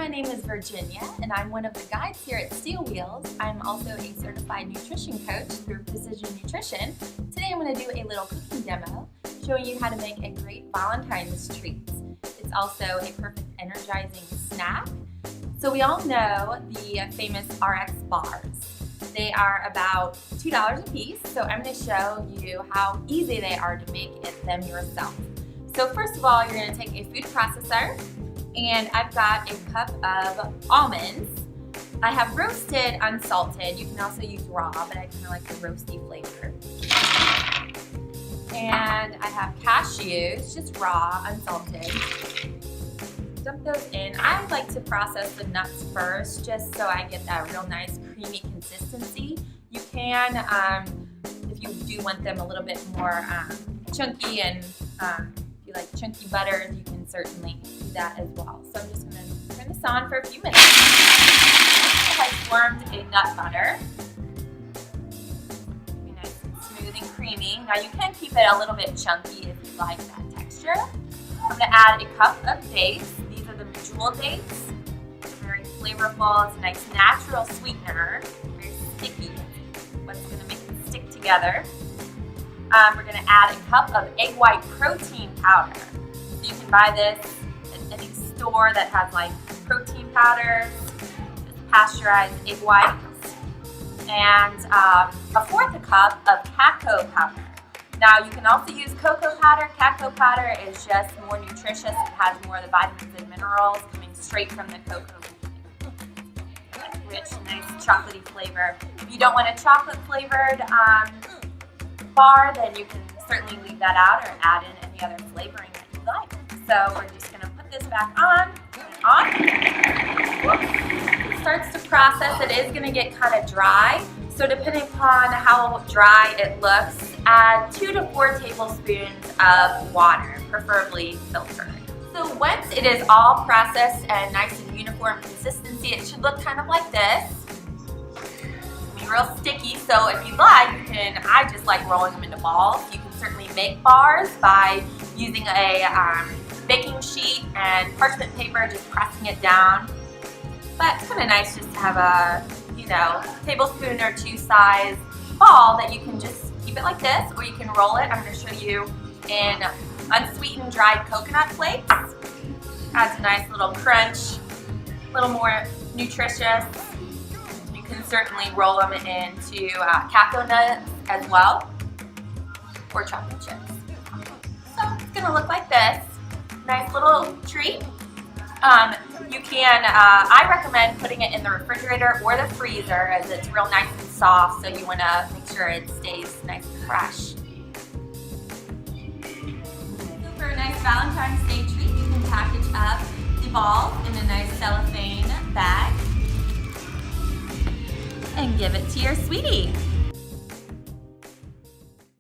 my name is Virginia, and I'm one of the guides here at Steel Wheels. I'm also a certified nutrition coach through Precision Nutrition. Today I'm going to do a little cooking demo showing you how to make a great Valentine's treat. It's also a perfect energizing snack. So we all know the famous RxBars. They are about $2 a piece, so I'm going to show you how easy they are to make them yourself. So first of all, you're going to take a food processor, and I've got a cup of almonds. I have roasted unsalted. You can also use raw, but I kind of like the roasty flavor. And I have cashews, just raw, unsalted. Dump those in. I like to process the nuts first, just so I get that real nice creamy consistency. You can, if you do want them a little bit more chunky, and if you like chunky butters, you can certainly do that as well. So I'm just going to turn this on for a few minutes. I formed a nut butter. Be nice and smooth and creamy. Now you can keep it a little bit chunky if you like that texture. I'm going to add a cup of dates. These are the jewel dates. Very flavorful. It's a nice natural sweetener. Very sticky. What's going to make it stick together. We're going to add a cup of egg white protein powder. So you can buy this at any store that has like protein powders, just pasteurized egg whites, and a fourth cup of cacao powder. Now you can also use cocoa powder. Cacao powder is just more nutritious. It has more of the vitamins and minerals coming straight from the cocoa bean. Rich, nice chocolatey flavor. If you don't want a chocolate flavored bar, then you can certainly leave that out or add in any other flavoring that you like. So we're just going to put this back on. It starts to process. It is going to get kind of dry. So depending upon how dry it looks, add 2 to 4 tablespoons of water, preferably filtered. So once it is all processed and nice and uniform consistency, it should look kind of like this. Real sticky, so if you'd like, I just like rolling them into balls. You can certainly make bars by using a baking sheet and parchment paper, just pressing it down. But it's kind of nice just to have a, tablespoon or 2 size ball that you can just keep it like this, or you can roll it. I'm going to show you in unsweetened dried coconut flakes. Adds a nice little crunch, a little more nutritious. You can certainly roll them into cacao nuts as well, or chocolate chips. So it's going to look like this. Nice little treat. You can, I recommend putting it in the refrigerator or the freezer, as it's real nice and soft, so you want to make sure it stays nice and fresh. So for a nice Valentine's Day treat, you can package up the balls in a nice cellophane bag and give it to your sweetie.